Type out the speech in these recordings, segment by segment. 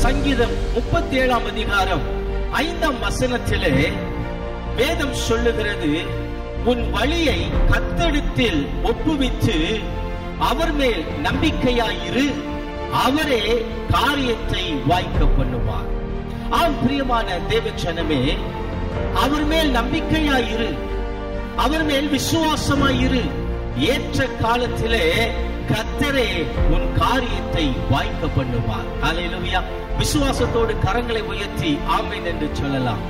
சங்கீதம் 37 அதிகாரம் 5 வசனத்திலே வேதம் சொல்லுகிறது, உன் வழியை கர்த்தரிடத்தில் ஒப்புவித்து அவர் மேல் நம்பிக்கையாயிரு, அவரே காரியத்தை வாய்க்க பண்ணுவார். ஆம் பிரியமான தேவஜனமே, அவர் மேல் நம்பிக்கையாயிரு, அவர் மேல் விசுவாசமாயிரு. ஏற்ற காலத்திலே கர்த்தரே உன் காரியத்தை வாய்க்க பண்ணுவார். அல்லேலூயா. விசுவாசத்தோடு கரங்களை உயர்த்தி ஆமென் என்று சொல்லலாம்.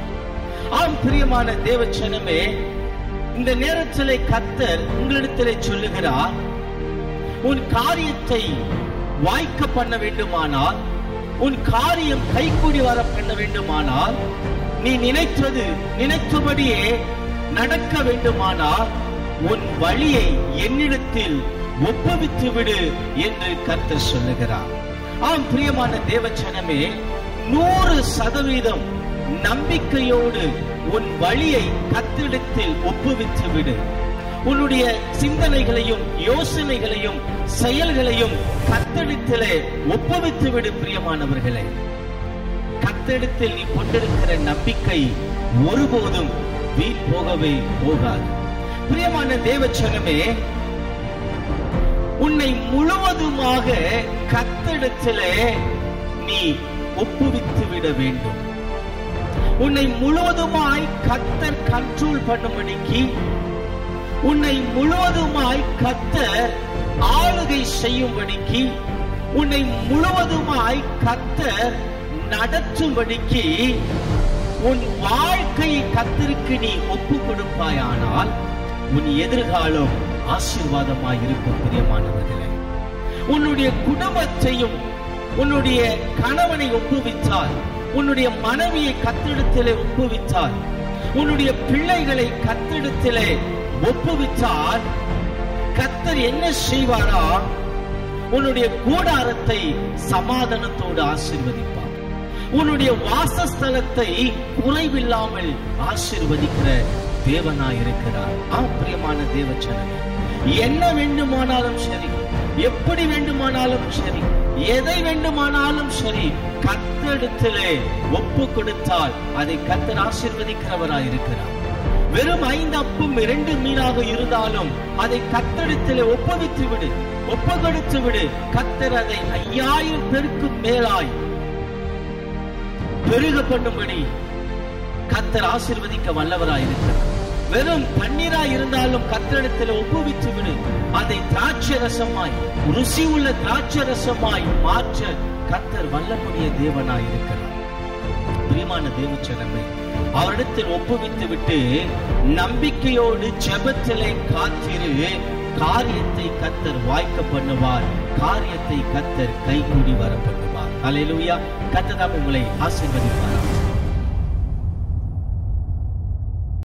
ஆம் பிரியமான தேவஜனமே, இந்த நேரத்திலே கர்த்தர் உங்களிடத்திலே சொல்லுகிறார், உன் காரியத்தை வாய்க்க பண்ண வேண்டுமானால், உன் காரியம் கைகூடி வர பண்ண வேண்டுமானால், நீ நினைத்தபடியே நடக்க வேண்டுமானால் உன் வழியை என்னிடத்தில் ஒப்புவித்து விடு என்று கர்த்தர் சொல்லுகிறார். ஆம் பிரியமான தேவஜனமே, 100% நம்பிக்கையோடு உன் வழியை கர்த்தரிடத்தில் ஒப்புவித்து விடு. உன்னுடைய சிந்தனைகளையும் யோசனைகளையும் செயல்களையும் கர்த்தரிடத்திலே ஒப்புவித்து விடு. பிரியமானவர்களே, கர்த்தரிடத்தில் நீ கொண்டிருக்கிற நம்பிக்கை ஒருபோதும் வீண் போகவே போகாது. பிரியமான தேவஜனமே, உன்னை முழுவதுமாக கர்த்தரிடத்திலே நீ ஒப்புவித்து விட வேண்டும். உன்னை முழுவதுமாய் கர்த்தர் கண்ட்ரோல் பண்ணும்படிக்கு, உன்னை முழுவதுமாய் கர்த்தர் ஆளுகை செய்யும்படிக்கு, உன்னை முழுவதுமாய் கர்த்தர் நடத்தும்படிக்கு உன் வாழ்க்கையை கர்த்தருக்கு நீ ஒப்பு கொடுப்பாயானால் உன் எதிர்காலம் ஆசீர்வாதமாய் இருக்கும். பிரியமானவர்களே, உன்னுடைய குடும்பத்தையும் உன்னுடைய கணவனை ஒப்புவித்தால், உன்னுடைய மனைவியை கர்த்தரிடத்திலே ஒப்புவித்தால், உன்னுடைய பிள்ளைகளை கர்த்தரிடத்திலே ஒப்புவித்தால் கர்த்தர் என்ன செய்வாரா? உன்னுடைய கூடாரத்தை சமாதானத்தோடு ஆசீர்வதிப்பார். உன்னுடைய வாசஸ்தலத்தை குறைவில்லாமல் ஆசீர்வதிக்கிற தேவனாயிருக்கிறார். பிரியமான தேவஜனமே, என்ன வேண்டுமானாலும் சரி, எப்படி வேண்டுமானாலும் சரி, எதை வேண்டுமானாலும் சரி, கர்த்தரிடத்திலே ஒப்பு கொடுத்தால் அதை கர்த்தர் ஆசீர்வதிக்கிறவராயிருக்கிறார். வெறும் 5 அப்பம் 2 மீனாக இருந்தாலும் அதை கர்த்தரிடத்திலே ஒப்புவித்து விடு, ஒப்பு கொடுத்து விடு. கர்த்தர் அதை 5000 பேருக்கு மேலாய் பெருக பண்ணும்படி கர்த்தர் ஆசீர்வதிக்க வல்லவராயிருக்கிறார். வெறும் தண்ணீராய் இருந்தாலும் கர்த்தரிடத்தில் ஒப்புவித்து விடு. அதை திராட்சை ரசமாய், ருசி உள்ள திராட்சை ரசமாய் மாற்ற கர்த்தர் வல்லமுடைய தேவனாயிருக்கிறார். பிரியமான தேவஜனமே, அவரிடத்தில் ஒப்புவித்து விட்டு நம்பிக்கையோடு ஜெபத்திலே காத்திரு. காரியத்தை கர்த்தர் வாய்க்க பண்ணுவார். காரியத்தை கர்த்தர் கைகூடி வர பண்ணுவார். அல்லேலூயா. கர்த்தர் உங்களை ஆசீர்வதிப்பார்.